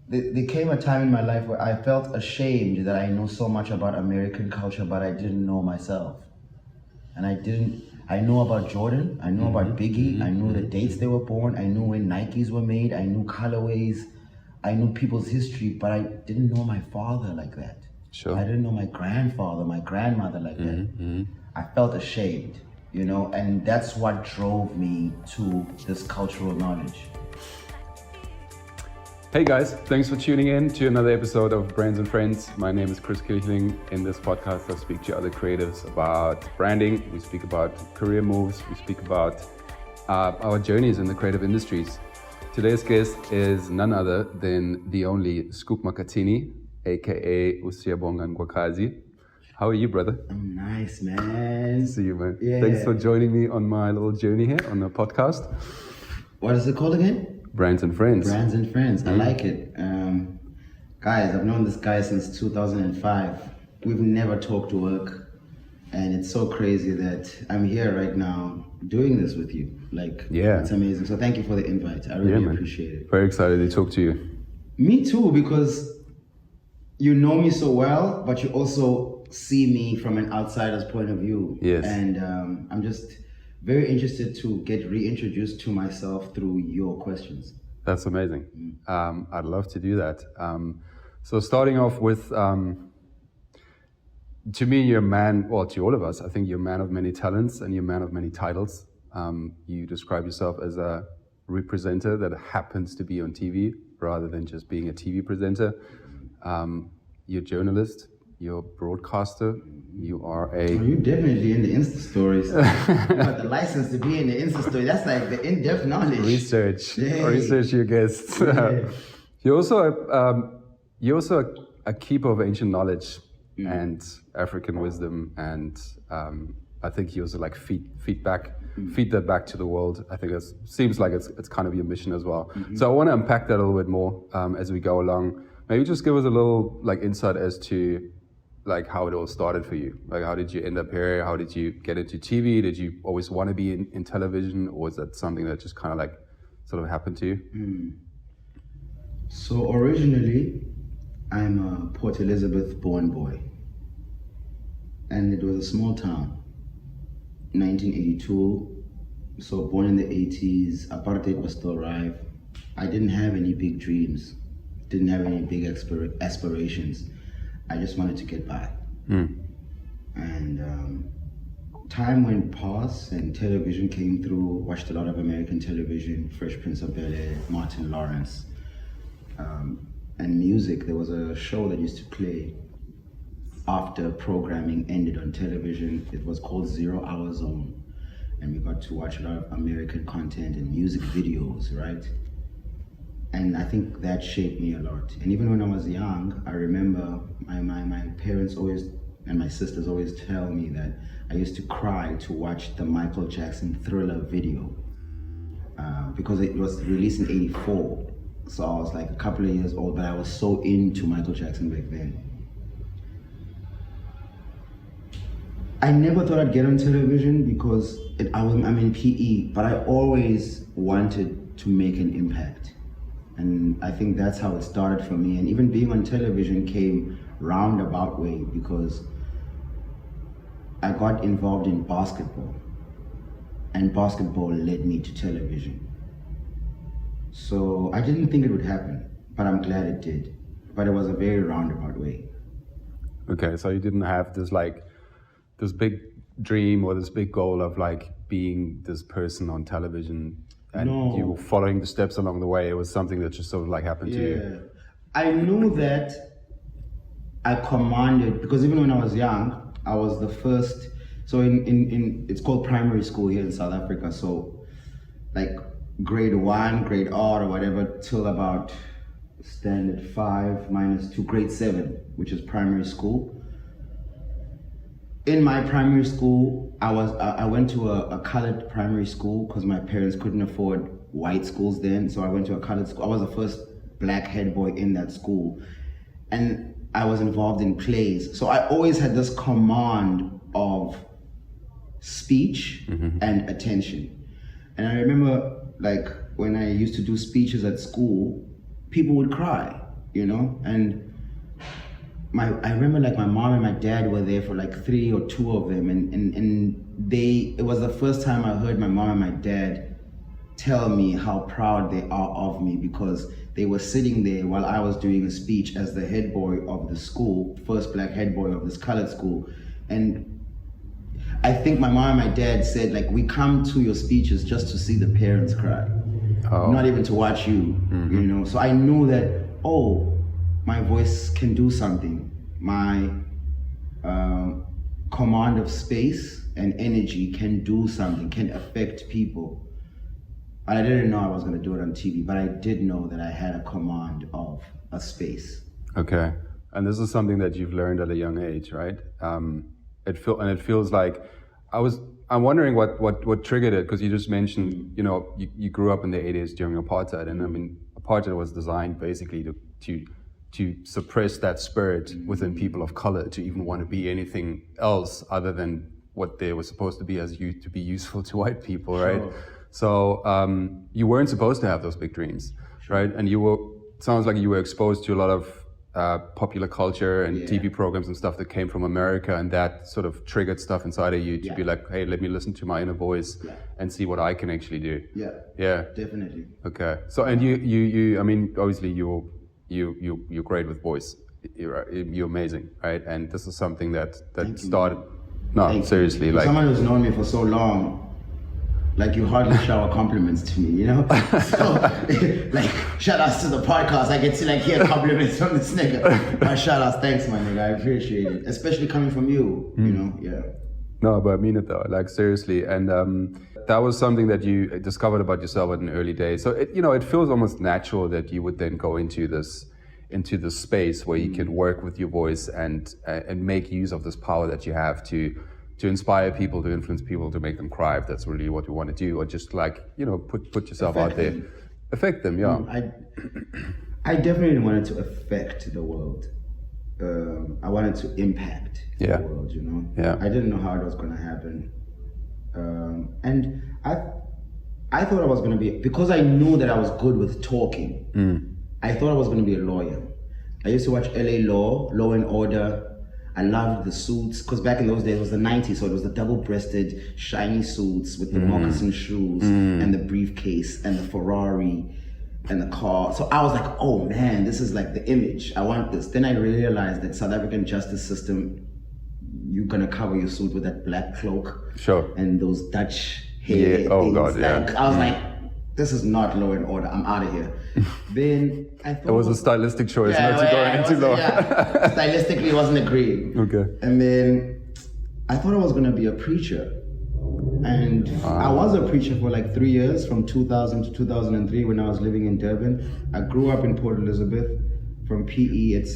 there came a time in my life where I felt ashamed that I know so much about American culture, but I didn't know myself. And I know about Jordan, I know about Biggie, I know the dates they were born, I knew when Nikes were made, I knew colorways, I knew people's history, but I didn't know my father like that. Sure. I didn't know my grandfather, my grandmother like that. I felt ashamed, you know, and that's what drove me to this cultural knowledge. Hey guys, thanks for tuning in to another episode of Brands and Friends. My name is Chris Kirchling. In this podcast, I speak to other creatives about branding. We speak about career moves. We speak about our journeys in the creative industries. Today's guest is none other than the only Scoop Makatini, aka Siyabonga Ngwekazi. How are you, brother? I'm nice, man. See you, man. Yeah. Thanks for joining me on my little journey here on the podcast. What is it called again? Brands and Friends. Brands and Friends. I like it. Guys, I've known this guy since 2005. We've never talked to work. And it's so crazy that I'm here right now doing this with you. Like, yeah, it's amazing. So thank you for the invite. I really appreciate it. Very excited to talk to you. Me too, because you know me so well, but you also see me from an outsider's point of view. Yes. And I'm just very interested to get reintroduced to myself through your questions. That's amazing. I'd love to do that. So starting off with, to me, you're a man, well, to all of us, I think you're a man of many talents and you're a man of many titles. You describe yourself as a representer that happens to be on TV rather than just being a TV presenter. You're a journalist, you're a broadcaster, you are a... You're definitely in the Insta stories. You have the license to be in the Insta story. That's like the in-depth knowledge. Research your guests. Yeah. You're also a keeper of ancient knowledge and African wisdom, and I think you also like feed that back to the world. I think it seems like it's kind of your mission as well. So I want to unpack that a little bit more as we go along. Maybe just give us a little like insight as to like how it all started for you. Like how did you end up here? How did you get into TV? Did you always want to be in television, or was that something that just kind of like sort of happened to you? So originally, I'm a Port Elizabeth born boy. And it was a small town, 1982. So born in the 80s, apartheid was still alive. I didn't have any big dreams, didn't have any big aspirations. I just wanted to get by. And time went past and television came through, watched a lot of American television, Fresh Prince of Bel-Air, Martin Lawrence. And music, there was a show that used to play after programming ended on television. It was called 0 Hour Zone. And we got to watch a lot of American content and music videos, right? And I think that shaped me a lot. And even when I was young, I remember my parents always, and my sisters always tell me that I used to cry to watch the Michael Jackson Thriller video because it was released in '84. So I was like a couple of years old, but I was so into Michael Jackson back then. I never thought I'd get on television because I'm in PE, but I always wanted to make an impact. And I think that's how it started for me. And even being on television came roundabout way because I got involved in basketball. And basketball led me to television. So I didn't think it would happen, but I'm glad it did. But it was a very roundabout way. Okay, so you didn't have this big dream or this big goal of like being this person on television, and you were following the steps along the way. It was something that just sort of like happened to you. I knew that I commanded, because even when I was young, I was the first. So in it's called primary school here in South Africa. So like grade 1, grade R or whatever, till about standard 5 -2, grade 7, which is primary school. In my primary school, I went to a colored primary school because my parents couldn't afford white schools then. So I went to a colored school. I was the first black head boy in that school. And I was involved in plays. So I always had this command of speech and attention. And I remember like when I used to do speeches at school, people would cry you know. And I remember like my mom and my dad were there for like 3 or 2 of them, and it was the first time I heard my mom and my dad tell me how proud they are of me, because they were sitting there while I was doing a speech as the head boy of the school, first black head boy of this colored school. And I think my mom and my dad said, like, we come to your speeches just to see the parents cry, not even to watch you, you know. So I knew that, oh, my voice can do something. My command of space and energy can do something, can affect people. And I didn't know I was going to do it on TV, but I did know that I had a command of a space. Okay. And this is something that you've learned at a young age, right? It feels like I'm wondering what triggered it, because you just mentioned, you know, you grew up in the 80s during apartheid, and I mean, apartheid was designed basically to suppress that spirit within people of color to even want to be anything else other than what they were supposed to be to be useful to white people, right? Sure. So you weren't supposed to have those big dreams, right? And sounds like you were exposed to a lot of popular culture and TV programs and stuff that came from America, and that sort of triggered stuff inside of you to be like, hey, let me listen to my inner voice and see what I can actually do. Yeah, definitely. Okay. So, and you I mean, obviously you're great with voice. You're amazing, right? And this is something that started. No, seriously, like someone who's known me for so long. Like, you hardly shower compliments to me, you know? So, like, shout outs to the podcast. I get to, like, hear compliments from this nigga. My shout outs, thanks, my nigga. I appreciate it. Especially coming from you, you know? Yeah. No, but I mean it though, like, seriously. And that was something that you discovered about yourself at an early day. So, it feels almost natural that you would then go into this space where you can work with your voice and make use of this power that you have to inspire people, to influence people, to make them cry, if that's really what you want to do, or just like, put yourself out there. Affect them, yeah. I definitely wanted to affect the world. I wanted to impact the world, you know? Yeah. I didn't know how it was going to happen. And I thought I was going to be, because I knew that I was good with talking, I thought I was going to be a lawyer. I used to watch LA Law and Order. I loved the suits, because back in those days it was the 90s, so it was the double-breasted, shiny suits with the moccasin shoes and the briefcase and the Ferrari and the car. So I was like, oh man, this is like the image. I want this. Then I realized that South African justice system, you're gonna cover your suit with that black cloak, and those Dutch hair things. Oh God, like, I was like, this is not Law and Order. I'm out of here. Then I thought it was a stylistic choice not to go into law. Stylistically, it wasn't agreed. Okay. And then I thought I was going to be a preacher. And I was a preacher for like 3 years, from 2000 to 2003, when I was living in Durban. I grew up in Port Elizabeth. From PE at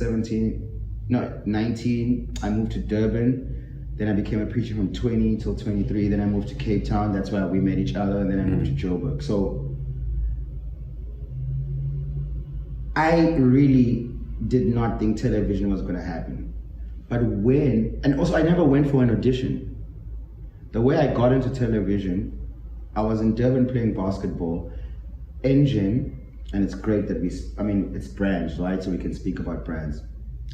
19, I moved to Durban. Then I became a preacher from 20 till 23. Then I moved to Cape Town. That's where we met each other. And then I moved to Joburg. So I really did not think television was going to happen. But and also I never went for an audition. The way I got into television, I was in Durban playing basketball. Engine, and it's great that it's brands, right? So we can speak about brands.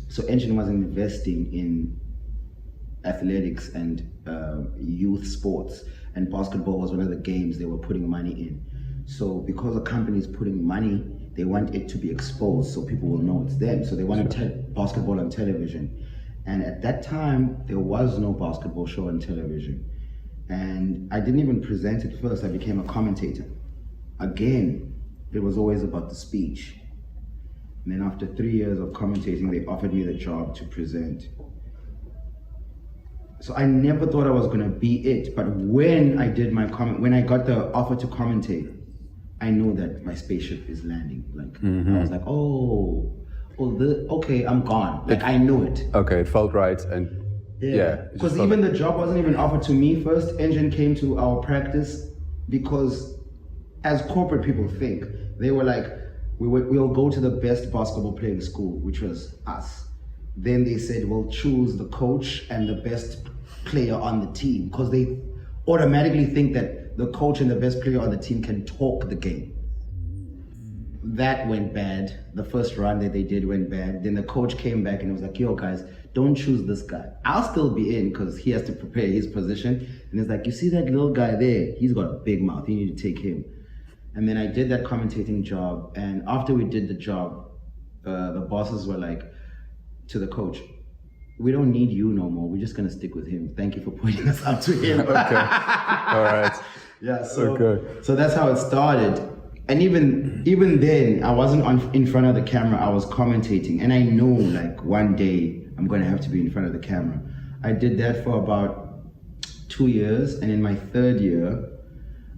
So Engine was investing in athletics and youth sports, and basketball was one of the games they were putting money in. So because a company is putting money, they want it to be exposed so people will know it's them. So they want to basketball on television. And at that time, there was no basketball show on television. And I didn't even present it first. I became a commentator. Again, it was always about the speech. And then after 3 years of commentating, they offered me the job to present. So I never thought I was gonna be it. But when I did when I got the offer to commentate, I knew that my spaceship is landing. Like, I was like, okay, I'm gone. Like, I knew it. Okay, it felt right. And because even the job wasn't even offered to me first. Engine came to our practice because, as corporate people think, they were like, we'll go to the best basketball playing school, which was us. Then they said, we'll choose the coach and the best player on the team, because they automatically think that the coach and the best player on the team can talk the game. that went bad. The first run that they did went bad. Then the coach came back and was like, yo guys, don't choose this guy. I'll still be in because he has to prepare his position. And it's like, you see that little guy there? He's got a big mouth. You need to take him. And then I did that commentating job. And after we did the job, the bosses were like to the coach, we don't need you no more. We're just going to stick with him. Thank you for pointing us up to him. Okay. All right. Yeah. So that's how it started. And even then, I wasn't in front of the camera. I was commentating. And I knew like one day I'm going to have to be in front of the camera. I did that for about 2 years. And in my third year,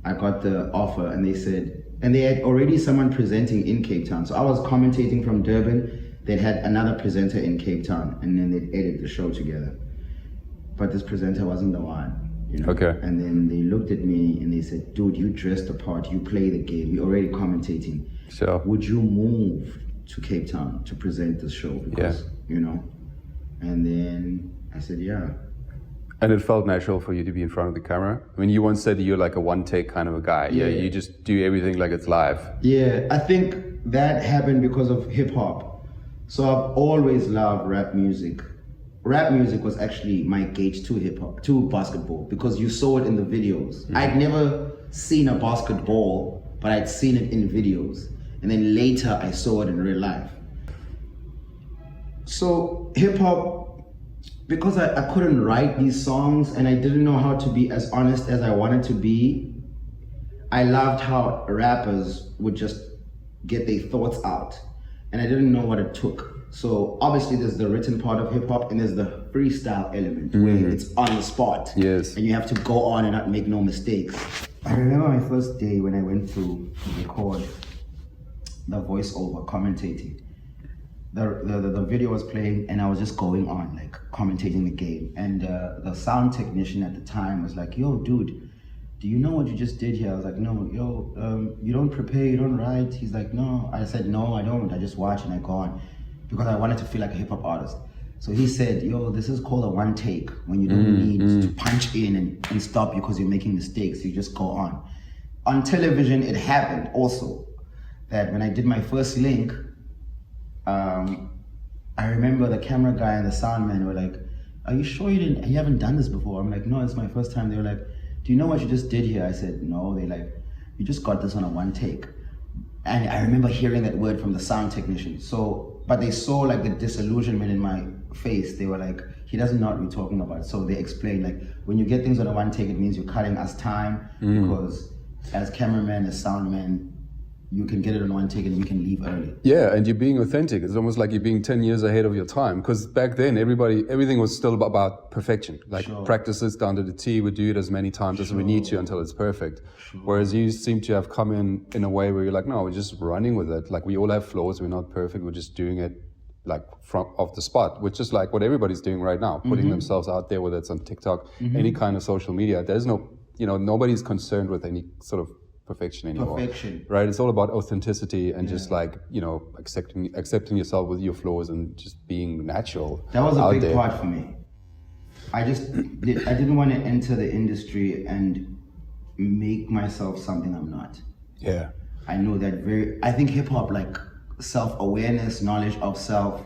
I got the offer and they said, and they had already someone presenting in Cape Town. So I was commentating from Durban. They'd had another presenter in Cape Town and then they'd edit the show together. But this presenter wasn't the one, you know? Okay. And then they looked at me and they said, dude, you dressed the part, you play the game, you're already commentating. Sure. Would you move to Cape Town to present this show? Because, you know? And then I said, yeah. And it felt natural for you to be in front of the camera? I mean, you once said you're like a one-take kind of a guy. Yeah, you just do everything like it's live. Yeah, I think that happened because of hip-hop. So I've always loved rap music. Rap music was actually my gauge to hip-hop, to basketball, because you saw it in the videos. I'd never seen a basketball, but I'd seen it in videos. And then later I saw it in real life. So hip-hop, because I couldn't write these songs and I didn't know how to be as honest as I wanted to be, I loved how rappers would just get their thoughts out. And I didn't know what it took. So obviously there's the written part of hip hop and there's the freestyle element where it's on the spot. Yes. And you have to go on and not make no mistakes. I remember my first day when I went to record the voiceover commentating. The video was playing and I was just going on like commentating the game. And the sound technician at the time was like, yo dude, do you know what you just did here? I was like, no, you don't prepare, you don't write. He's like, no. I said, no, I don't. I just watch and I go on because I wanted to feel like a hip hop artist. So he said, yo, this is called a one take when you don't need to punch in and stop because you're making mistakes. You just go on. On television, it happened also that when I did my first link, I remember the camera guy and the sound man were like, are you sure you haven't done this before? I'm like, no, it's my first time. They were like, do you know what you just did here? I said, no. They're like, you just got this on a one take. And I remember hearing that word from the sound technician. So, but they saw like the disillusionment in my face. They were like, he doesn't know what we're talking about. So they explained like, when you get things on a one take, it means you're cutting us time because as cameraman, as sound man, you can get it on one take and you can leave early. Yeah, and you're being authentic. It's almost like you're being 10 years ahead of your time. Because back then, everything was still about perfection. Like practices down to the T, we do it as many times as we need to until it's perfect. Whereas you seem to have come in a way where you're like, no, we're just running with it. Like we all have flaws, we're not perfect, we're just doing it like from off the spot, which is like what everybody's doing right now, putting themselves out there, whether it's on TikTok, any kind of social media. There's no, nobody's concerned with any sort of perfection anymore. Right? It's all about authenticity and just like, accepting yourself with your flaws and just being natural. That was a big part for me. I didn't want to enter the industry and make myself something I'm not. Yeah. I know that I think hip hop, like self-awareness, knowledge of self,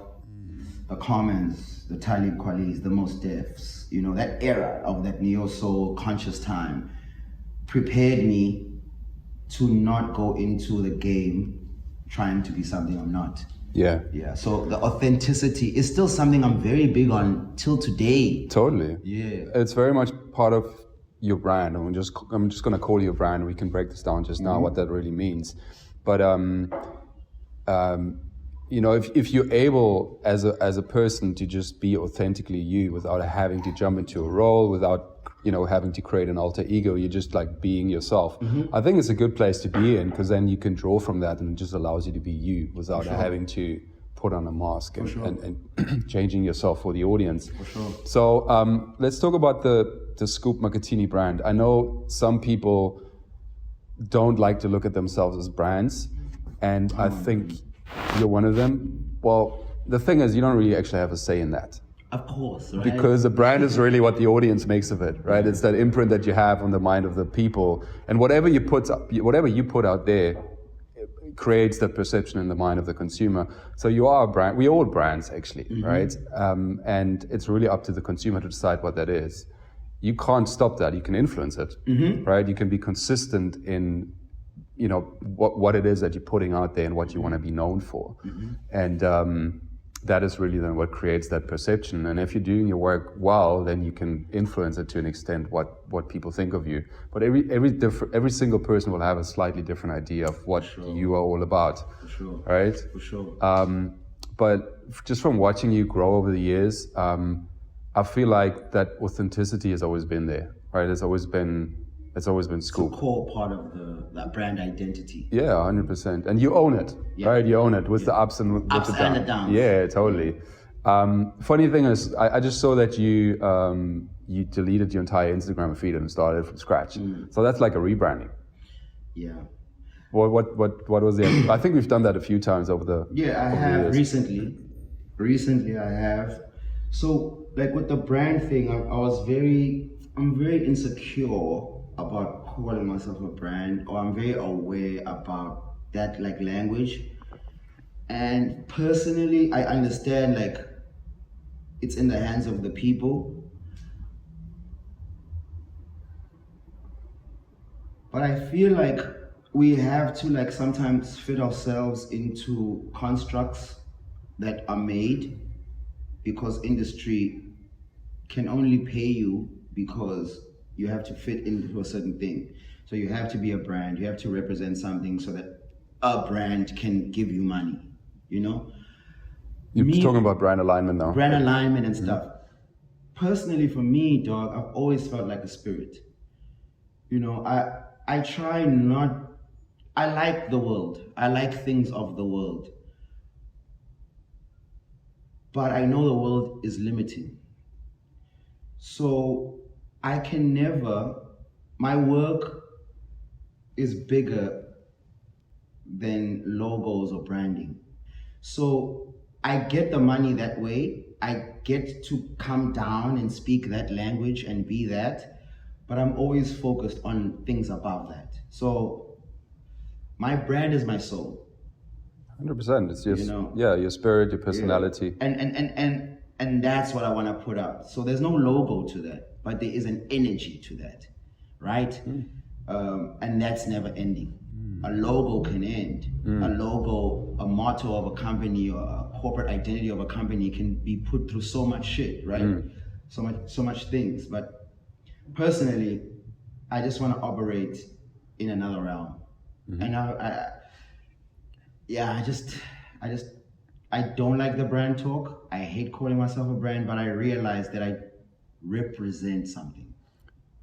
the Commons, the Talib Kwalis, the Mos Defs, that era of that neo-soul conscious time prepared me to not go into the game trying to be something I'm not. Yeah. Yeah. So the authenticity is still something I'm very big on till today. Totally. Yeah. It's very much part of your brand. I'm just going to call you a brand. We can break this down just now, what that really means. But if you're able as a person to just be authentically you without having to jump into a role, without having to create an alter ego, you're just like being yourself. I think it's a good place to be in because then you can draw from that and it just allows you to be you without having to put on a mask and changing yourself for the audience. So let's talk about the Scoop Makatini brand. I know some people don't like to look at themselves as brands, and I think you're one of them. Well, the thing is, you don't really actually have a say in that. Of course, right? Because the brand is really what the audience makes of it, right? It's that imprint that you have on the mind of the people, and whatever you put out there creates that perception in the mind of the consumer. So you are a brand. We're all brands, actually, right? And it's really up to the consumer to decide what that is. You can't stop that. You can influence it, right? You can be consistent in, you know, what it is that you're putting out there and what you want to be known for. And that is really then what creates that perception. And if you're doing your work well, then you can influence it to an extent what people think of you. But every single person will have a slightly different idea of what you are all about. For sure. Right? For sure. But just from watching you grow over the years, I feel like that authenticity has always been there, right? It's always been Scoop. It's a core part of that brand identity. Yeah, 100%. And you own it, right? You own it with the ups and with Ups the and downs. the downs. Yeah, totally. Funny thing is, I just saw that you deleted your entire Instagram feed and started from scratch. So that's like a rebranding. Yeah. What was the? I think we've done that a few times over the. Yeah, I have recently. Recently, I have. So, like with the brand thing, I'm very insecure about calling myself a brand, or I'm very aware about that like language. And personally, I understand like it's in the hands of the people. But I feel like we have to like sometimes fit ourselves into constructs that are made because industry can only pay you because you have to fit into a certain thing. So you have to be a brand, you have to represent something so that a brand can give you money, you know? You're talking about brand alignment now. Brand alignment and stuff. Personally, for me, dog, I've always felt like a spirit. You know, I try not, I like the world. I like things of the world. But I know the world is limiting. So I can never, my work is bigger than logos or branding. So I get the money that way. I get to come down and speak that language and be that, but I'm always focused on things above that. So my brand is my soul. 100%. It's just, you know? yeah, your spirit, your personality. Yeah. And that's what I want to put out. So there's no logo to that, but there is an energy to that, right? And that's never ending. A logo can end. A logo, a motto of a company or a corporate identity of a company can be put through so much shit, right? So much things. But personally, I just want to operate in another realm. And I don't like the brand talk. I hate calling myself a brand, but I realize that I represent something.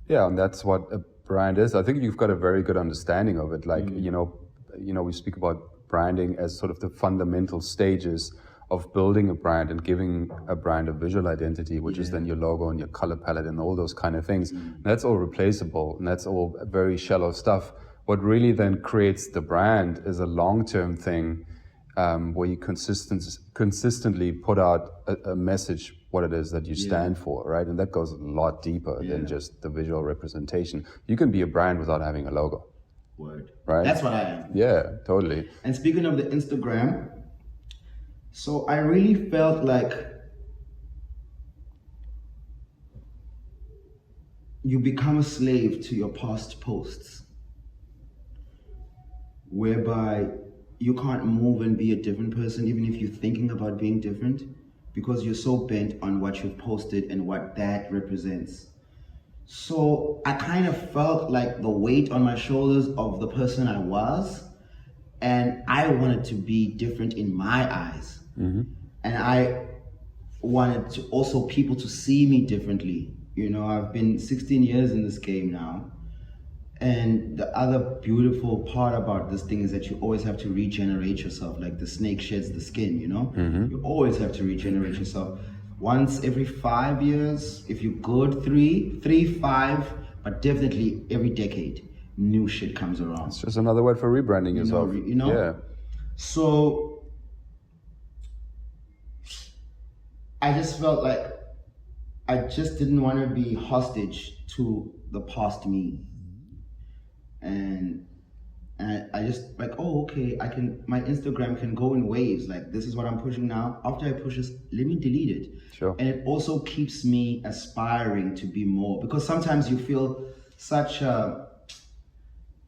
Yeah, and that's what a brand is. I think you've got a very good understanding of it. Like, you know, we speak about branding as sort of the fundamental stages of building a brand and giving a brand a visual identity, which is then your logo and your color palette and all those kind of things. That's all replaceable, and that's all very shallow stuff. What really then creates the brand is a long-term thing, where you consistently put out a message, what it is that you stand for, right? And that goes a lot deeper than just the visual representation. You can be a brand without having a logo. Word. Right? That's what I am. Yeah, totally. And speaking of the Instagram, so I really felt like you become a slave to your past posts, whereby you can't move and be a different person, even if you're thinking about being different, because you're so bent on what you've posted and what that represents. So I kind of felt like the weight on my shoulders of the person I was, and I wanted to be different in my eyes. And I wanted to also people to see me differently. You know, I've been 16 years in this game now. And the other beautiful part about this thing is that you always have to regenerate yourself, like the snake sheds the skin, you know? You always have to regenerate yourself. Once every 5 years, if you're good, three, 5, but definitely every decade, new shit comes around. It's just another word for rebranding yourself. You know? Yeah. So I just felt like I just didn't want to be hostage to the past me. And And I just like, oh, okay, my Instagram can go in waves. Like, this is what I'm pushing now. After I push this, let me delete it. Sure. And it also keeps me aspiring to be more, because sometimes you feel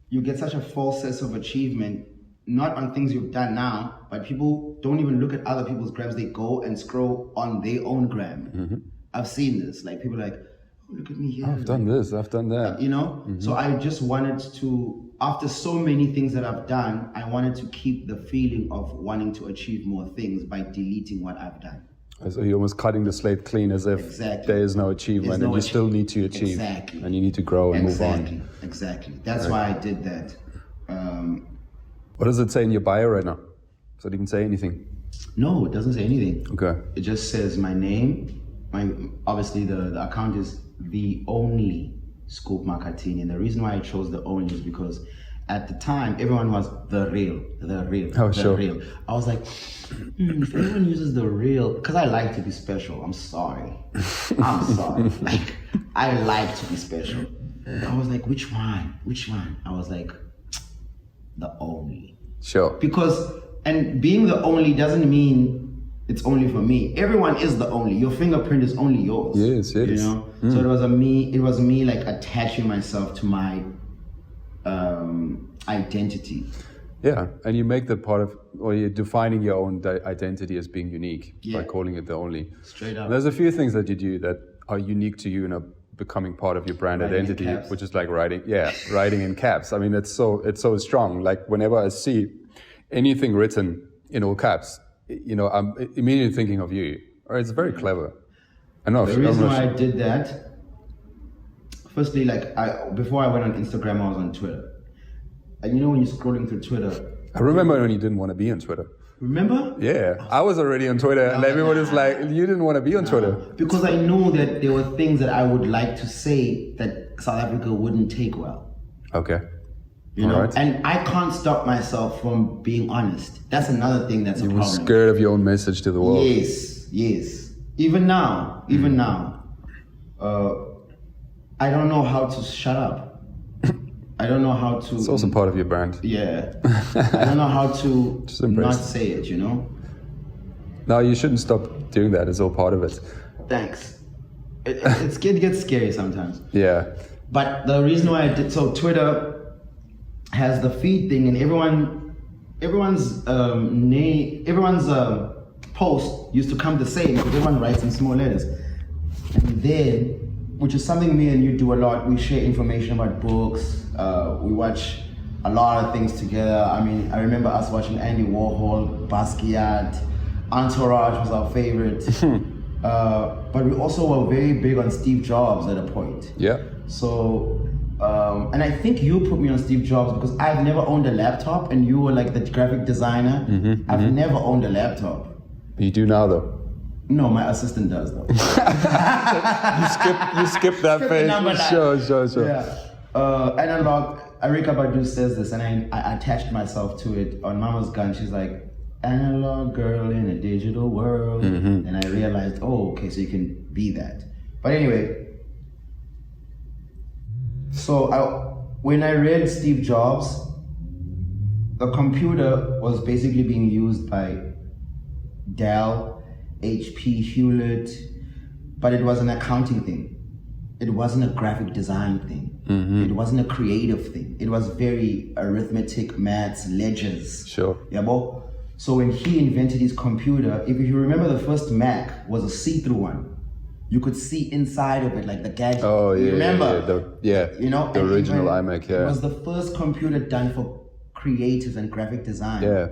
you get such a false sense of achievement, not on things you've done now, but people don't even look at other people's grams. They go and scroll on their own gram. I've seen this. Like, people are like, oh, look at me here. I've done this, I've done that. You know? So I just wanted to, after so many things that I've done, I wanted to keep the feeling of wanting to achieve more things by deleting what I've done. So you're almost cutting the slate clean, as if there is no achievement, and you still need to achieve, and you need to grow and move on. Exactly. That's why I did that. What does it say in your bio right now? Does it even say anything? No, it doesn't say anything. Okay. It just says my name. Obviously the account is the only Scoop Makhathini, and the reason why I chose the only is because at the time everyone was the real. Oh, sure. Real. I was like, if everyone uses the real, because I like to be special. I'm sorry. Like, I like to be special. I was like, which one? I was like, the only. Sure. Because, and being the only doesn't mean it's only for me. Everyone is the only. Your fingerprint is only yours. Yes. You know? So it was me like attaching myself to my identity. Yeah, and you make that part of, or you're defining your own identity as being unique by calling it the only. Straight up. And there's a few things that you do that are unique to you and are becoming part of your brand identity, which is like writing in caps. I mean, it's so strong. Like, whenever I see anything written in all caps, you know, I'm immediately thinking of you. Or it's very clever. I know. The reason why I did that, firstly, like, before I went on Instagram, I was on Twitter. And you know, when you're scrolling through Twitter, I remember when you didn't want to be on Twitter. Remember? Yeah, I was already on Twitter, and everyone was like, you didn't want to be on Twitter. Because I knew that there were things that I would like to say that South Africa wouldn't take well. Okay. You know, and I can't stop myself from being honest. That's another thing that's a problem. You were scared of your own message to the world. Yes. Even now, I don't know how to shut up. I don't know how to... It's also part of your brand. Yeah. I don't know how to not say it, you know? No, you shouldn't stop doing that. It's all part of it. Thanks. It gets scary sometimes. Yeah. But the reason why I did... So Twitter has the feed thing, and everyone's post used to come the same because everyone writes in small letters. And then, which is something me and you do a lot, we share information about books, we watch a lot of things together. I mean, I remember us watching Andy Warhol, Basquiat, Entourage was our favorite. But we also were very big on Steve Jobs at a point. Yeah. So, and I think you put me on Steve Jobs because I've never owned a laptop, and you were like the graphic designer. I've never owned a laptop. You do now, though. No, my assistant does though. you skip that phase. Sure. Yeah. Analog. Erykah Badu says this, and I attached myself to it on Mama's Gun. She's like, analog girl in a digital world, and I realized, oh, okay, so you can be that. But anyway. So when I read Steve Jobs, the computer was basically being used by Dell, HP, Hewlett, but it was an accounting thing. It wasn't a graphic design thing. It wasn't a creative thing. It was very arithmetic, maths, ledgers. Sure. Yeah, bo? So when he invented his computer, if you remember, the first Mac was a see-through one. You could see inside of it, like the gadget. Oh, yeah. You remember? You know, the original iMac, yeah. It was the first computer done for creatives and graphic design. Yeah.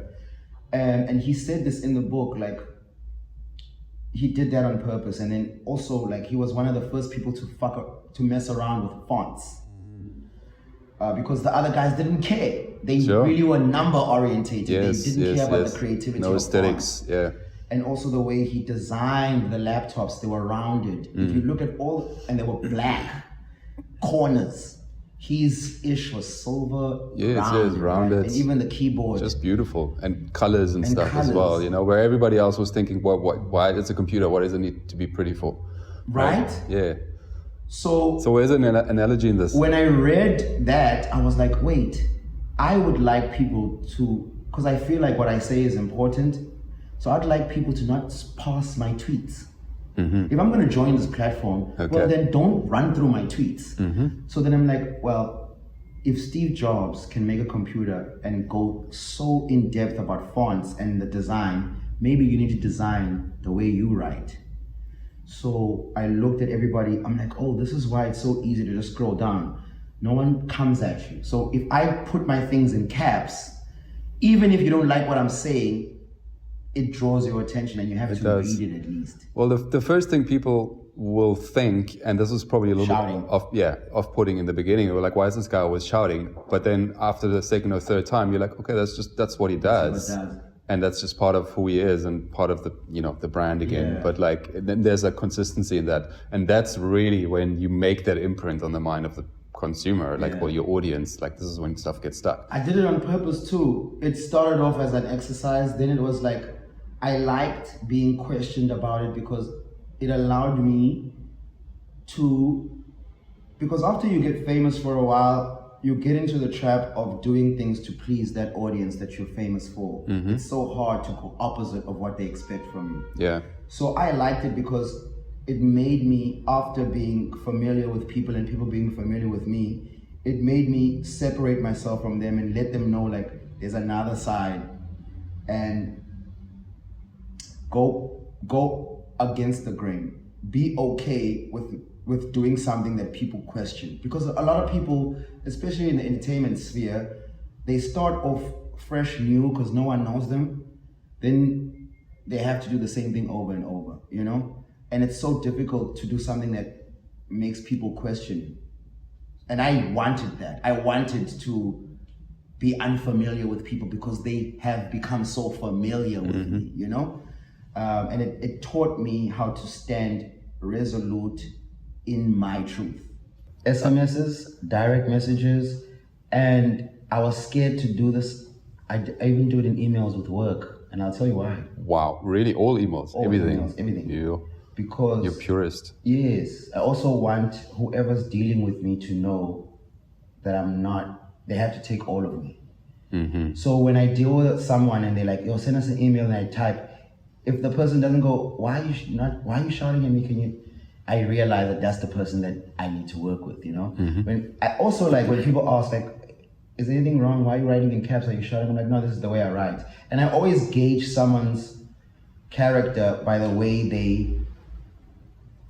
And he said this in the book, like, he did that on purpose. And then also, like, he was one of the first people to mess around with fonts. Because the other guys didn't care. They really were number orientated. They didn't care about the creativity. No aesthetics, fonts. And also the way he designed the laptops, they were rounded. If you look at and they were black corners. His ish was silver, rounded. Right? And even the keyboard. Just beautiful. And colors and stuff as well, you know, where everybody else was thinking, why it's a computer, what does it need to be pretty for? Right? Yeah. So where's an analogy in this? When I read that, I was like, wait, I would like people to, because I feel like what I say is important, so I'd like people to not pass my tweets. If I'm going to join this platform, well, then don't run through my tweets. So then I'm like, well, if Steve Jobs can make a computer and go so in depth about fonts and the design, maybe you need to design the way you write. So I looked at everybody, I'm like, oh, this is why it's so easy to just scroll down. No one comes at you. So if I put my things in caps, even if you don't like what I'm saying, it draws your attention and you have to read it at least. Well, the first thing people will think, and this was probably a little bit off-putting in the beginning, they were like, why is this guy always shouting? But then after the second or third time, you're like, okay, that's what he does. And that's just part of who he is and part of the, the brand again. But like, then there's a consistency in that. And that's really when you make that imprint on the mind of the consumer, or your audience. Like, this is when stuff gets stuck. I did it on purpose too. It started off as an exercise. Then it was like, I liked being questioned about it because it allowed me to, because after you get famous for a while, you get into the trap of doing things to please that audience that you're famous for. It's so hard to go opposite of what they expect from you. Yeah. So I liked it because it made me, after being familiar with people and people being familiar with me, it made me separate myself from them and let them know, like, there's another side, and go against the grain. Be okay with doing something that people question, because a lot of people, especially in the entertainment sphere, they start off fresh, new, because no one knows them. Then they have to do the same thing over and over, and it's so difficult to do something that makes people question. And I wanted that. I wanted to be unfamiliar with people because they have become so familiar with me, and it taught me how to stand resolute in my truth. SMSs, direct messages, and I was scared to do this. I even do it in emails with work, and I'll tell you why. Wow, really? All emails? Everything. Because you're purist. Yes. I also want whoever's dealing with me to know that I'm not, they have to take all of me. So when I deal with someone and they're like, yo, send us an email, and I type, if the person doesn't go, why are you shouting at me? I realize that that's the person that I need to work with, When I also like when people ask, like, is there anything wrong? Why are you writing in caps? Are you shouting? I'm like, no, this is the way I write. And I always gauge someone's character by the way they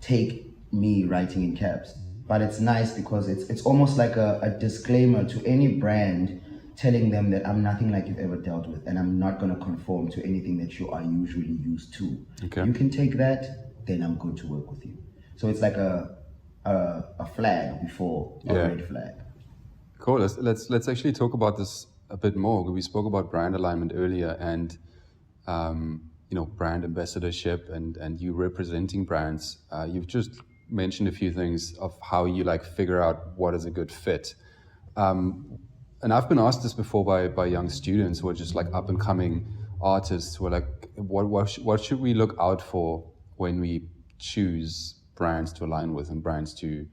take me writing in caps. But it's nice because it's almost like a disclaimer to any brand, telling them that I'm nothing like you've ever dealt with, and I'm not going to conform to anything that you are usually used to. Okay. You can take that, then I'm good to work with you. So it's like a flag before a red flag. Cool. Let's actually talk about this a bit more. We spoke about brand alignment earlier, and brand ambassadorship and you representing brands. You've just mentioned a few things of how you figure out what is a good fit. And I've been asked this before by young students who are just up and coming artists who are like, what should we look out for when we choose brands to align with and brands to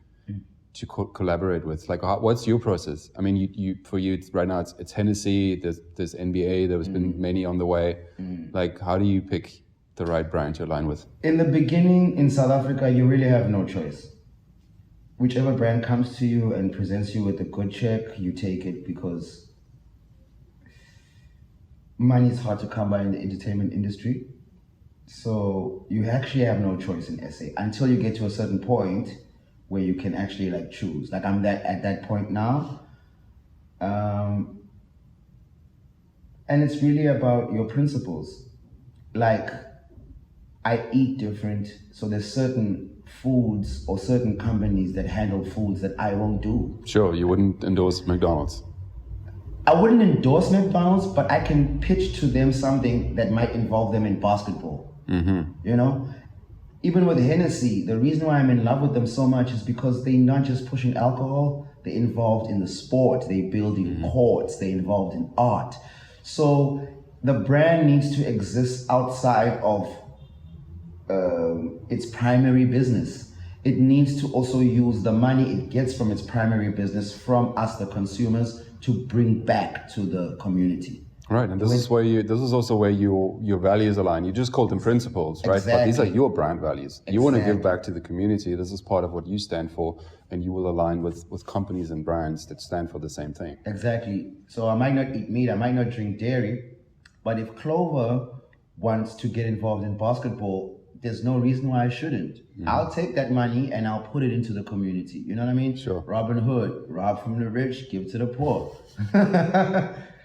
collaborate with? What's your process? I mean, you for you right now it's Hennessy, there's NBA, there's been many on the way. How do you pick the right brand to align with? In the beginning in South Africa, you really have no choice. Whichever brand comes to you and presents you with a good check, you take it, because money is hard to come by in the entertainment industry. So you actually have no choice in SA until you get to a certain point where you can actually choose. I'm at that point now. And it's really about your principles. I eat different, so there's certain foods or certain companies that handle foods that I won't do. Sure, you wouldn't endorse McDonald's. I wouldn't endorse McDonald's, but I can pitch to them something that might involve them in basketball. Even with Hennessy, the reason why I'm in love with them so much is because they're not just pushing alcohol, they're involved in the sport, they're building courts, they're involved in art. So the brand needs to exist outside of its primary business. It needs to also use the money it gets from its primary business, from us, the consumers, to bring back to the community. Right, and this is also where your values align. You just called them principles, right? Exactly. But these are your brand values. You want to give Exactly. back to the community. This is part of what you stand for, and you will align with companies and brands that stand for the same thing. Exactly. So I might not eat meat, I might not drink dairy, but if Clover wants to get involved in basketball, there's no reason why I shouldn't. I'll take that money and I'll put it into the community. You know what I mean? Sure. Robin Hood, rob from the rich, give to the poor.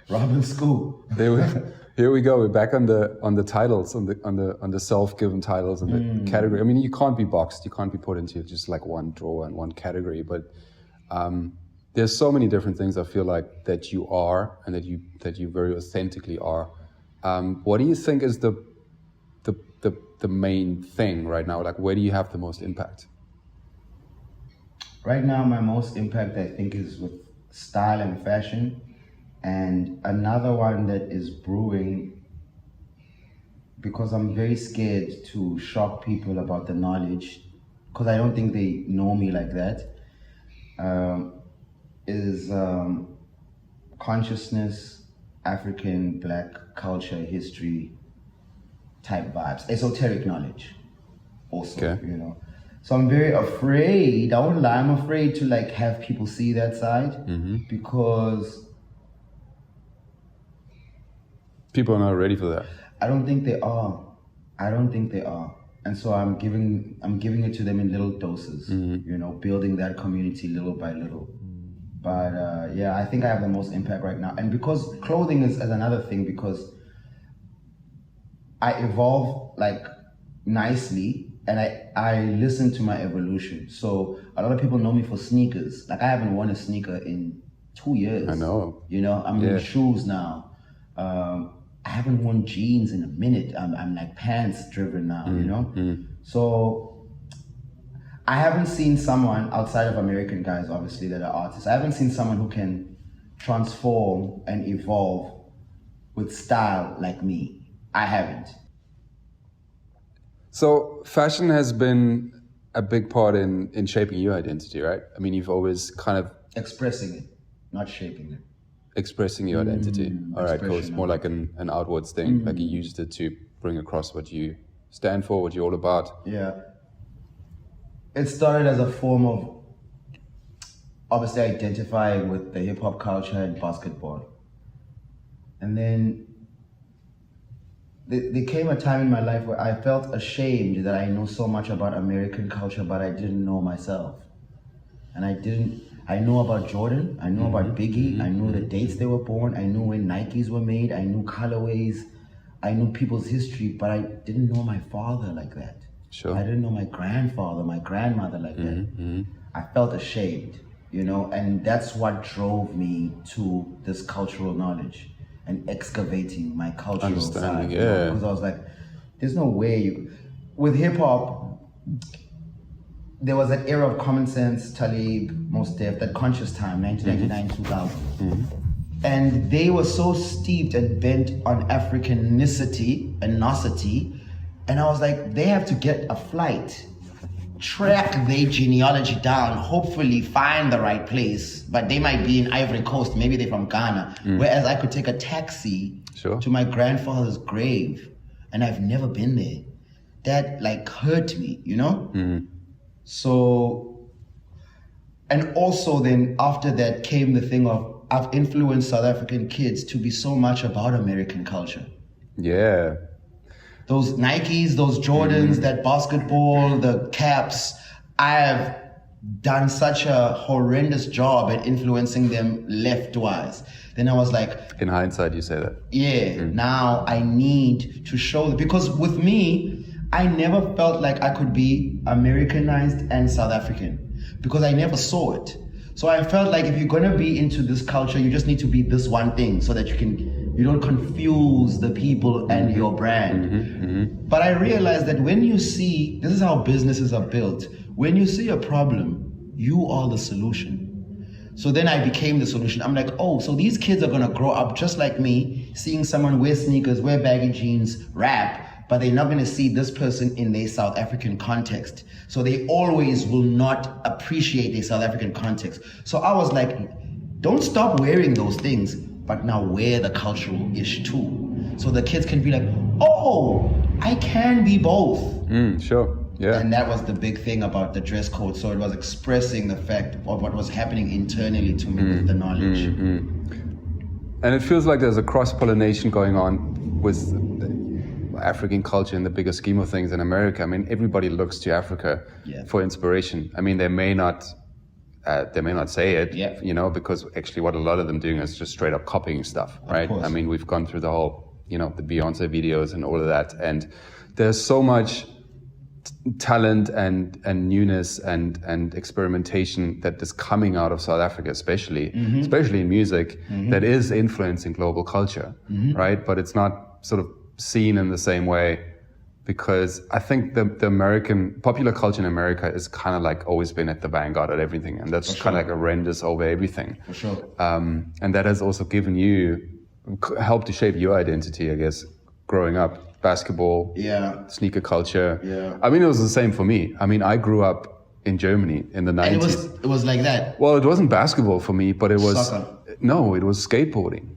Robin School. Here we go. We're back on the titles, on the self-given titles and the category. I mean, you can't be boxed. You can't be put into just like one drawer and one category. But there's so many different things I feel like that you are and that you very authentically are. What do you think is the main thing right now? Like, where do you have the most impact? Right now, my most impact, I think, is with style and fashion. And another one that is brewing, because I'm very scared to shock people about the knowledge, because I don't think they know me like that, is consciousness, African, Black culture, history type vibes, esoteric knowledge also, Okay. you know. So I'm very afraid, I won't lie, I'm afraid to like have people see that side because People are not ready for that. I don't think they are. And so I'm giving it to them in little doses, you know, building that community little by little. But yeah, I think I have the most impact right now. And because clothing is another thing, because I evolve like nicely and I listen to my evolution. So a lot of people know me for sneakers. Like I haven't worn a sneaker in 2 years. I know. You know, I'm in shoes now. I haven't worn jeans in a minute. I'm like pants driven now, you know? So I haven't seen someone outside of American guys, obviously, that are artists. I haven't seen someone who can transform and evolve with style like me. I haven't. So fashion has been a big part in shaping your identity, right? I mean, you've always kind of Expressing it, not shaping it. expressing your identity. All right, cool. It's expression more like an outwards thing. Like you used it to bring across what you stand for, what you're all about. Yeah. It started as a form of obviously identifying with the hip hop culture and basketball. And then there came a time in my life where I felt ashamed that I know so much about American culture, but I didn't know myself. And I know about Jordan, I know about Biggie, I know the dates they were born, I knew when Nikes were made, I knew colorways, I knew people's history, but I didn't know my father like that. Sure. I didn't know my grandfather, my grandmother like that. I felt ashamed, you know, and that's what drove me to this cultural knowledge and excavating my cultural side. Understanding, you know, yeah. because I was like, there's no way with hip hop, there was that era of Common Sense, Talib, Mos Def, that Conscious Time, 1999, 2000. And they were so steeped and bent on Africanicity and nosity. And I was like, they have to get a flight, track their genealogy down, hopefully find the right place. But they might be in Ivory Coast, maybe they're from Ghana. Whereas I could take a taxi to my grandfather's grave, and I've never been there. That like hurt me, you know? So, and also then after that came the thing of, I've influenced South African kids to be so much about American culture. Yeah. Those Nikes, those Jordans, that basketball, the caps, I have done such a horrendous job at influencing them leftwise. Then I was like, In hindsight, you say that. yeah, now I need to show them. Because with me, I never felt like I could be Americanized and South African because I never saw it. So I felt like if you're gonna be into this culture, you just need to be this one thing so that you don't confuse the people and your brand. But I realized that when you see, this is how businesses are built. When you see a problem, you are the solution. So then I became the solution. I'm like, oh, so these kids are gonna grow up just like me, seeing someone wear sneakers, wear baggy jeans, rap, but they're not gonna see this person in their South African context. So they always will not appreciate their South African context. So I was like, don't stop wearing those things, but now wear the cultural ish too. So the kids can be like, oh, I can be both. Sure. Yeah. And that was the big thing about the dress code. So it was expressing the fact of what was happening internally to me with the knowledge. And it feels like there's a cross-pollination going on with African culture in the bigger scheme of things in America. I mean, everybody looks to Africa for inspiration. I mean, they may not say it, you know, because actually what a lot of them doing is just straight up copying stuff, right? I mean, we've gone through the whole, you know, the Beyonce videos and all of that. And there's so much talent and newness and experimentation that is coming out of South Africa, especially in music, that is influencing global culture, right? But it's not sort of seen in the same way, because I think the American popular culture in America is kind of like always been at the vanguard of everything, and that's kind of like horrendous over everything. For sure. And that has also helped to shape your identity, I guess, growing up. Basketball, sneaker culture. I mean, it was the same for me. I mean, I grew up in Germany in the 90s. And it was like that? Well, it wasn't basketball for me, but it was... Soccer. No, it was skateboarding,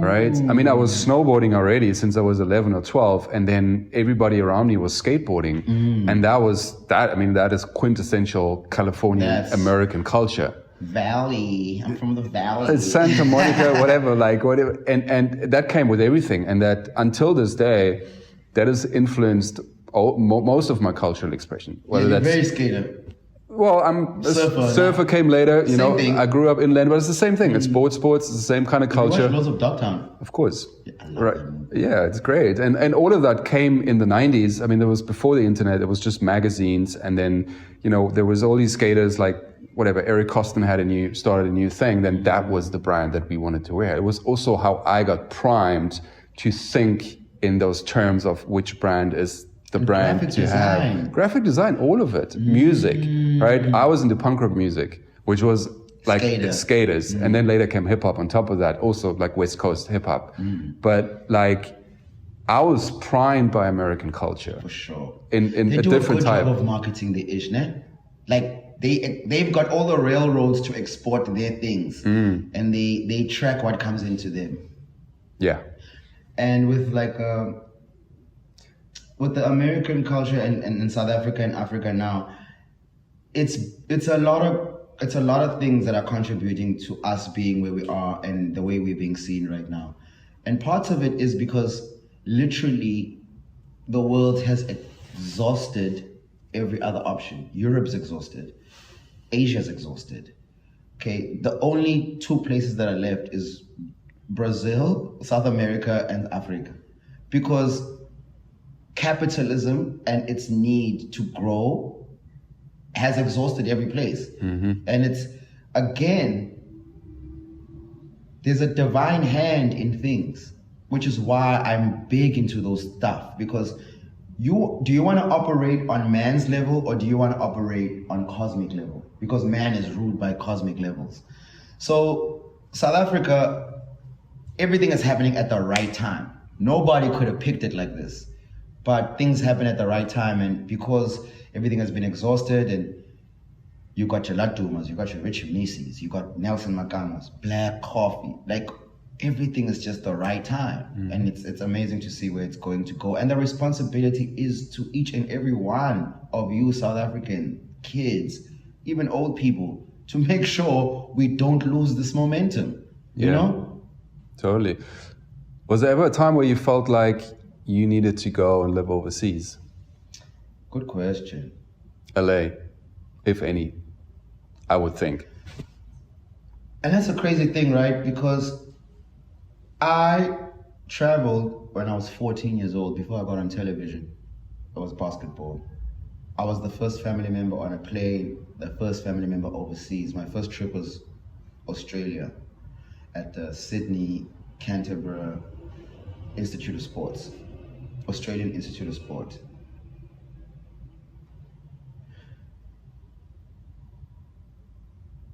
right? I mean, I was snowboarding already since I was 11 or 12, and then everybody around me was skateboarding. And that is quintessential Californian American culture. Valley. I'm from the Valley. It's Santa Monica, whatever. And that came with everything. And that until this day, that has influenced most of my cultural expression. Whether that's very skater. Well, surfer came later. You know, thing. I grew up inland, but it's the same thing. It's sports. It's the same kind of culture. You watched lots of Dogtown. Of course. Yeah, I love that movie. Yeah, it's great. And all of that came in the 90s. I mean, there was before the internet. It was just magazines, and then there was all these skaters like. Whatever, Eric Costin started a new thing, then that was the brand that we wanted to wear. It was also how I got primed to think in those terms of which brand is the brand to have. Graphic design, all of it. Music, right? I was into punk rock music, which was like skaters. And then later came hip hop on top of that, also like West Coast hip hop. But like, I was primed by American culture. For sure. In a different type. They do a good job of marketing the ish, ne? Like, they've got all the railroads to export their things, and they track what comes into them. Yeah. And with with the American culture and South Africa and Africa now, it's a lot of things that are contributing to us being where we are and the way we're being seen right now. And parts of it is because literally the world has exhausted every other option. Europe's exhausted. Asia's exhausted. Okay, the only two places that are left is Brazil, South America, and Africa. Because capitalism and its need to grow has exhausted every place. And it's, again, there's a divine hand in things, which is why I'm big into those stuff, because do you want to operate on man's level, or do you want to operate on cosmic level? Because man is ruled by cosmic levels. So South Africa, everything is happening at the right time. Nobody could have picked it like this, but things happen at the right time. And because everything has been exhausted, and you got your Ladumas, you got your Richard Macy's, you got Nelson Makamas, Black Coffee, like everything is just the right time. And it's amazing to see where it's going to go. And the responsibility is to each and every one of you South African kids, even old people, to make sure we don't lose this momentum, you know? Totally. Was there ever a time where you felt like you needed to go and live overseas? Good question. LA, if any, I would think. And that's a crazy thing, right? Because I traveled when I was 14 years old, before I got on television. It was basketball. I was the first family member on a plane, the first family member overseas. My first trip was Australia at the Sydney Canterbury Institute of Sports, Australian Institute of Sport.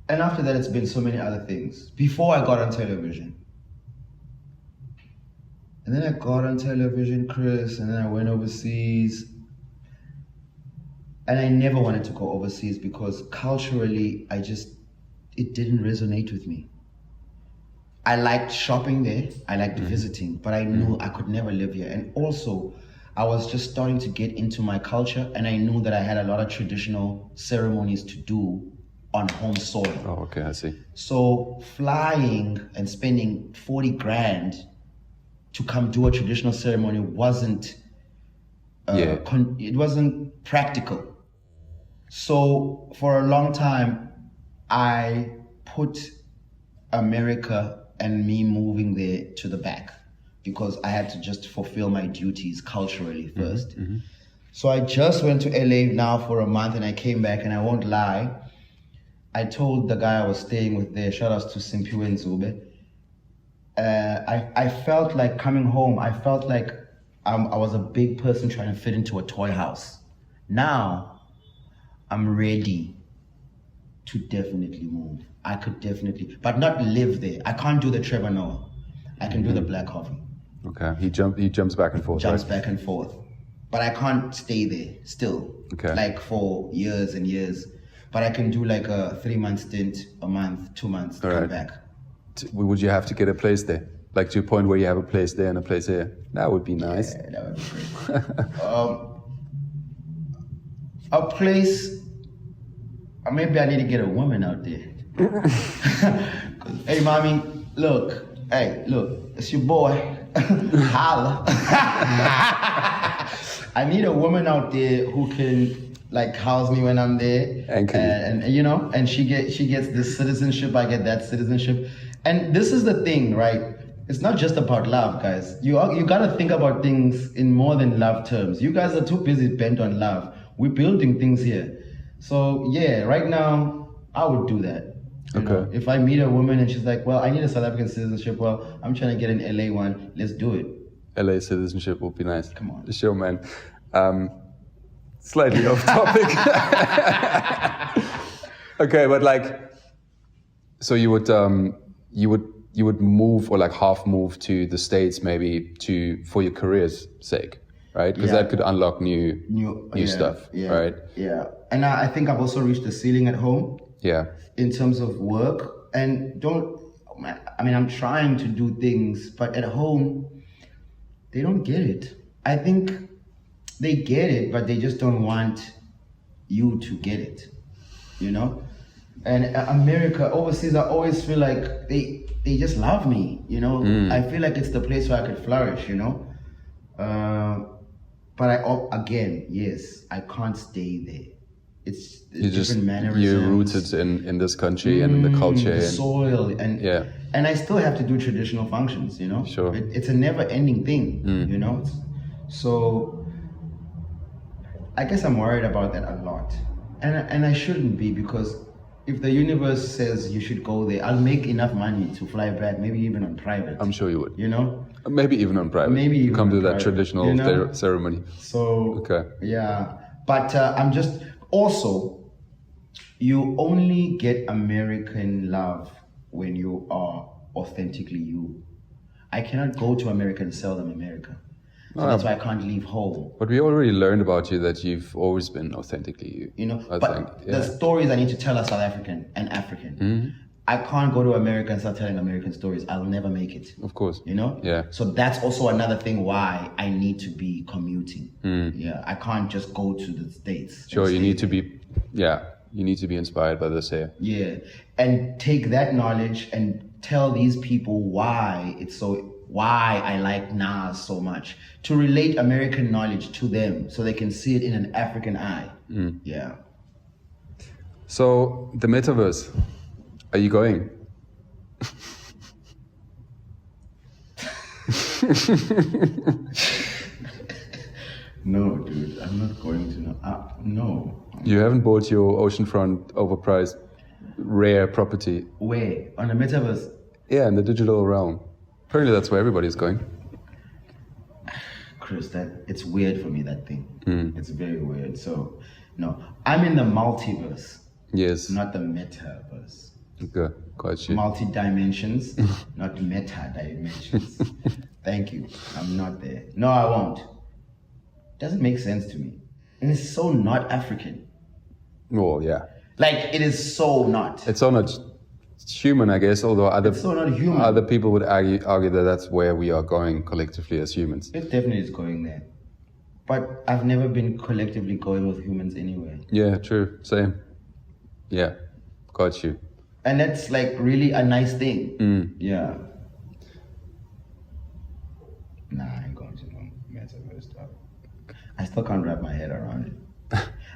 And after that, it's been so many other things. Before I got on television. And then I got on television, Chris, and then I went overseas. And I never wanted to go overseas because culturally, it didn't resonate with me. I liked shopping there. I liked visiting, but I knew I could never live here. And also, I was just starting to get into my culture, and I knew that I had a lot of traditional ceremonies to do on home soil. Oh, okay, I see. So flying and spending 40 grand to come do a traditional ceremony wasn't it wasn't practical. So for a long time, I put America and me moving there to the back because I had to just fulfill my duties culturally first. So I just went to LA now for a month and I came back, and I won't lie, I told the guy I was staying with there, shout outs to Simpiwe and Zube, I felt like coming home, I felt like I was a big person trying to fit into a toy house. Now, I'm ready to definitely move. I could definitely, but not live there. I can't do the Trevor Noah. I can do the Black Coffee. Okay, he jumps back and forth. Jumps right? back and forth. But I can't stay there still. Okay. Like for years and years. But I can do like a 3-month stint, a month, 2 months, come right. back. Would you have to get a place there? Like to a point where you have a place there and a place here? That would be nice. Yeah, that would be great. A place, maybe I need to get a woman out there. Hey, mommy, look, it's your boy. Holla. I need a woman out there who can like house me when I'm there, and you know, and she gets this citizenship, I get that citizenship, and this is the thing, right? It's not just about love, guys. You gotta think about things in more than love terms. You guys are too busy bent on love. We're building things here, so yeah. Right now, I would do that. You know, if I meet a woman and she's like, "Well, I need a South African citizenship. Well, I'm trying to get an LA one. Let's do it." LA citizenship would be nice. Come on. Sure, man. Slightly off topic. Okay, but like, so you would move or like half move to the States maybe for your career's sake, right? Because that could unlock new stuff, right? Yeah, and I think I've also reached the ceiling at home. Yeah. In terms of work, and I'm trying to do things, but at home, they don't get it. I think they get it, but they just don't want you to get it, you know? And America, overseas, I always feel like they just love me, you know? I feel like it's the place where I could flourish, you know? But again, yes, I can't stay there. It's different mannerisms. You're rooted in this country and in the culture. The soil, and I still have to do traditional functions, you know? Sure. It's a never-ending thing, you know? So I guess I'm worried about that a lot. And I shouldn't be, because if the universe says you should go there, I'll make enough money to fly back, maybe even on private. I'm sure you would. You know? Maybe even on private. Maybe even come to on that private, traditional you know? ceremony. So, yeah. But I'm just, also, you only get American love when you are authentically you. I cannot go to America and sell them America. So that's why I can't leave home. But we already learned about you that you've always been authentically you. You know, the stories I need to tell are South African and African. Mm-hmm. I can't go to America and start telling American stories. I'll never make it. Of course. You know? Yeah. So that's also another thing why I need to be commuting. Yeah. I can't just go to the States. Sure, you need to be, you need to be inspired by this here. Yeah. And take that knowledge and tell these people why I like Nas so much. To relate American knowledge to them so they can see it in an African eye. Yeah. So the metaverse, are you going? No, dude, I'm not going to. No. You haven't bought your oceanfront overpriced rare property. Where? On the metaverse? Yeah, in the digital realm. Apparently that's where everybody's going. Chris, it's weird for me, that thing. It's very weird. So, no, I'm in the multiverse. Yes. Not the metaverse. Okay, got you. Multi-dimensions, not meta-dimensions. Thank you. I'm not there. No, I won't. Doesn't make sense to me. And it's so not African. Well, yeah. Like, it is so not. It's so it's human, I guess. Although It's so not human. other people would argue that that's where we are going collectively as humans. It definitely is going there. But I've never been collectively going with humans anyway. Yeah, true. Same. Yeah, got you. And that's like really a nice thing. Yeah. Nah, I ain't going to no metaverse stuff. I still can't wrap my head around it.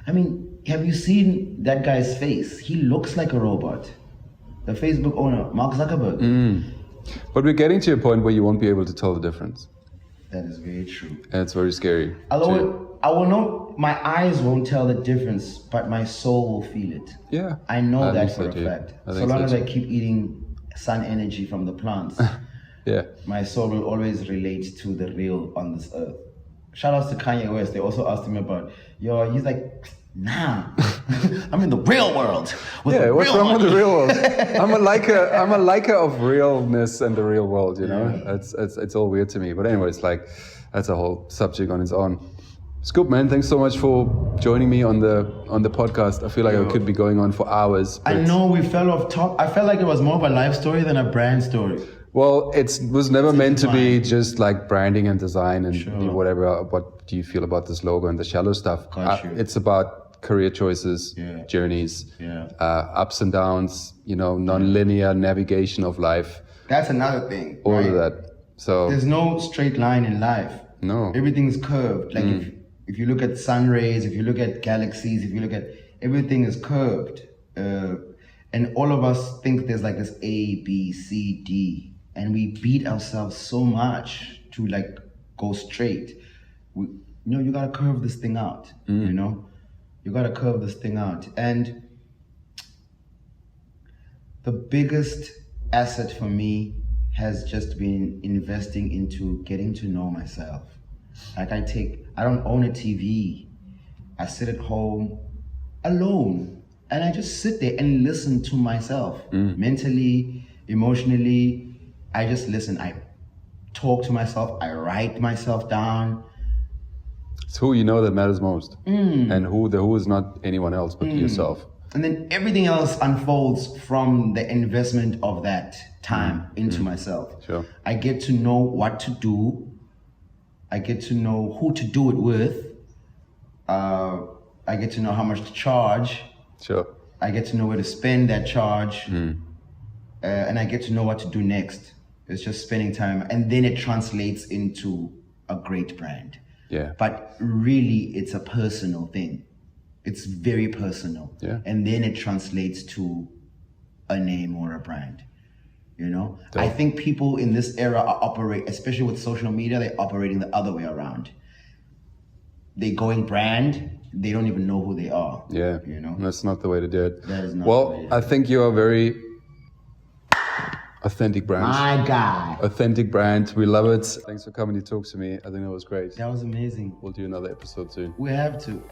I mean, have you seen that guy's face? He looks like a robot. The Facebook owner, Mark Zuckerberg. But we're getting to a point where you won't be able to tell the difference. That is very true. And it's very scary. Although I will know, my eyes won't tell the difference, but my soul will feel it. Yeah. I know I that think for so a too. fact. I So think long so as I too. keep eating sun energy from the plants, Yeah. my soul will always relate to the real on this earth. Shout outs to Kanye West. They also asked him about, he's like, nah, I'm in the real world. Yeah, what's wrong with the real world? I'm a liker of realness and the real world, you know? It's all weird to me. But anyways, like, that's a whole subject on its own. Scoop, man, thanks so much for joining me on the podcast. I feel like I could be going on for hours. I know we fell off top. I felt like it was more of a life story than a brand story. Well, it was never meant to be just like branding and design and whatever. What do you feel about this logo and the shallow stuff? It's about career choices, journeys, ups and downs, non-linear navigation of life. That's another thing. All of that. So there's no straight line in life. No. Everything's curved. Like if you look at sun rays, if you look at galaxies, if you look at everything is curved. And all of us think there's like this A, B, C, D. And we beat ourselves so much to like go straight. You gotta curve this thing out. You gotta curve this thing out. And the biggest asset for me has just been investing into getting to know myself. Like I don't own a TV. I sit at home alone and I just sit there and listen to myself mentally, emotionally. I just listen. I talk to myself. I write myself down. It's who you know that matters most. And who is not anyone else but yourself. And then everything else unfolds from the investment of that time into myself. Sure. I get to know what to do. I get to know who to do it with. I get to know how much to charge. Sure. I get to know where to spend that charge. And I get to know what to do next. It's just spending time. And then it translates into a great brand. Yeah. But really, it's a personal thing. It's very personal. Yeah. And then it translates to a name or a brand. I think people in this era operate, especially with social media, they're operating the other way around. They're going brand, they don't even know who they are. Yeah. That's not the way to do it. That is not the way to do it. I think you're a very authentic brand. My guy. Authentic brand. We love it. Thanks for coming to talk to me. I think that was great. That was amazing. We'll do another episode soon. We have to.